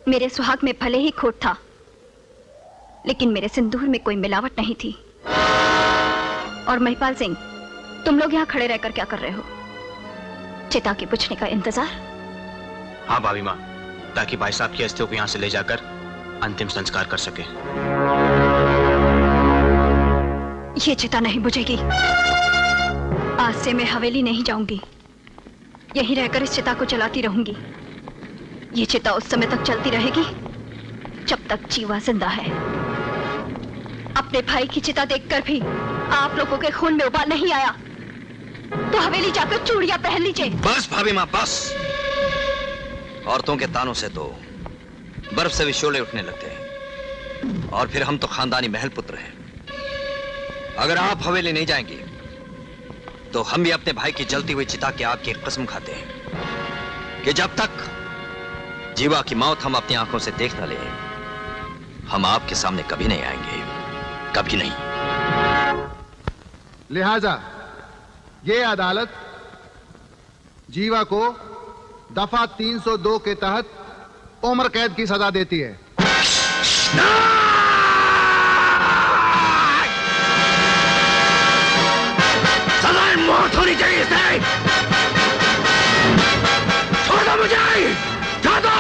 मेरे सुहाग में भले ही खोट था, लेकिन मेरे सिंदूर में कोई मिलावट नहीं थी। और महिपाल सिंह, तुम लोग यहाँ खड़े रहकर क्या कर रहे हो? चिता के पूछने का इंतजार? हाँ भाभी माँ, ताकि भाई साहब की अस्थियों को यहाँ से ले जाकर अंतिम संस्कार कर सके। ये चिता नहीं बुझेगी। आज से मैं हवेली नहीं जाऊंगी, यहीं रहकर इस चिता को चलाती रहूंगी। ये चिता उस समय तक चलती रहेगी जब तक जीवा जिंदा है। अपने भाई की चिता देखकर भी आप लोगों के खून में उबाल नहीं आया तो हवेली जाकर चूड़ियां पहन लीजिए। बस भाभी माँ बस। औरतों के तानों से तो बर्फ से भी शोले उठने लगते हैं, और फिर हम तो खानदानी महल पुत्र हैं। अगर आप हवेली नहीं जाएंगी तो हम भी अपने भाई की जलती हुई चिता की आग की कसम खाते हैं कि जब तक जीवा की मौत हम अपनी आंखों से देख न ले, हम आपके सामने कभी नहीं आएंगे, कभी नहीं। लिहाजा ये अदालत जीवा को दफा 302 के तहत उम्र कैद की सजा देती है। सजाए मौत होनी चाहिए इसे। छोड़ दो मुझे, छोड़ दो।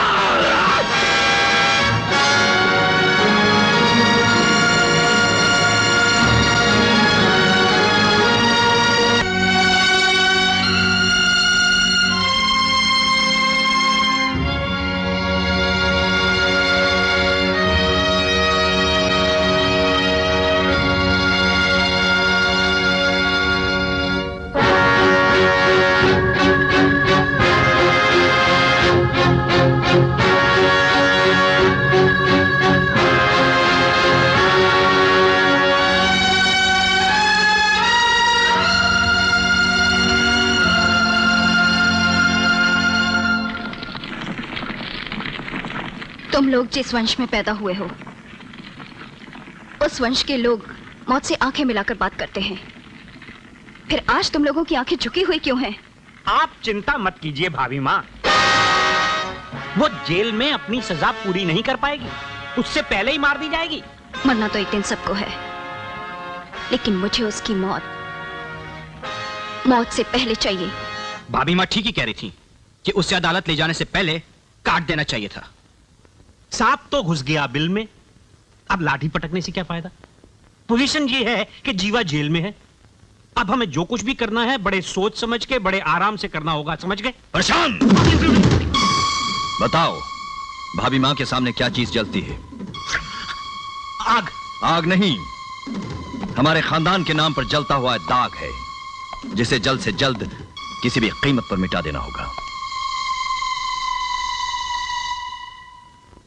तुम लोग जिस वंश में पैदा हुए हो, उस वंश के लोग मौत से आंखें मिलाकर बात करते हैं। फिर आज तुम लोगों की आंखें झुकी हुई क्यों हैं? आप चिंता मत कीजिए भाभी माँ, वो जेल में अपनी सजा पूरी नहीं कर पाएगी, उससे पहले ही मार दी जाएगी। मरना तो एक दिन सबको है, लेकिन मुझे उसकी मौत से पहले चाहिए। भाभी माँ ठीक ही कह रही थी कि उसे अदालत ले जाने से पहले काट देना चाहिए था। सांप तो घुस गया बिल में, अब लाठी पटकने से क्या फायदा? पोजीशन ये है कि जीवा जेल में है। अब हमें जो कुछ भी करना है बड़े सोच समझ के, बड़े आराम से करना होगा, समझ गए? प्रशांत, बताओ भाभी माँ के सामने क्या चीज जलती है? आग। आग नहीं, हमारे खानदान के नाम पर जलता हुआ दाग है, जिसे जल्द से जल्द किसी भी कीमत पर मिटा देना होगा।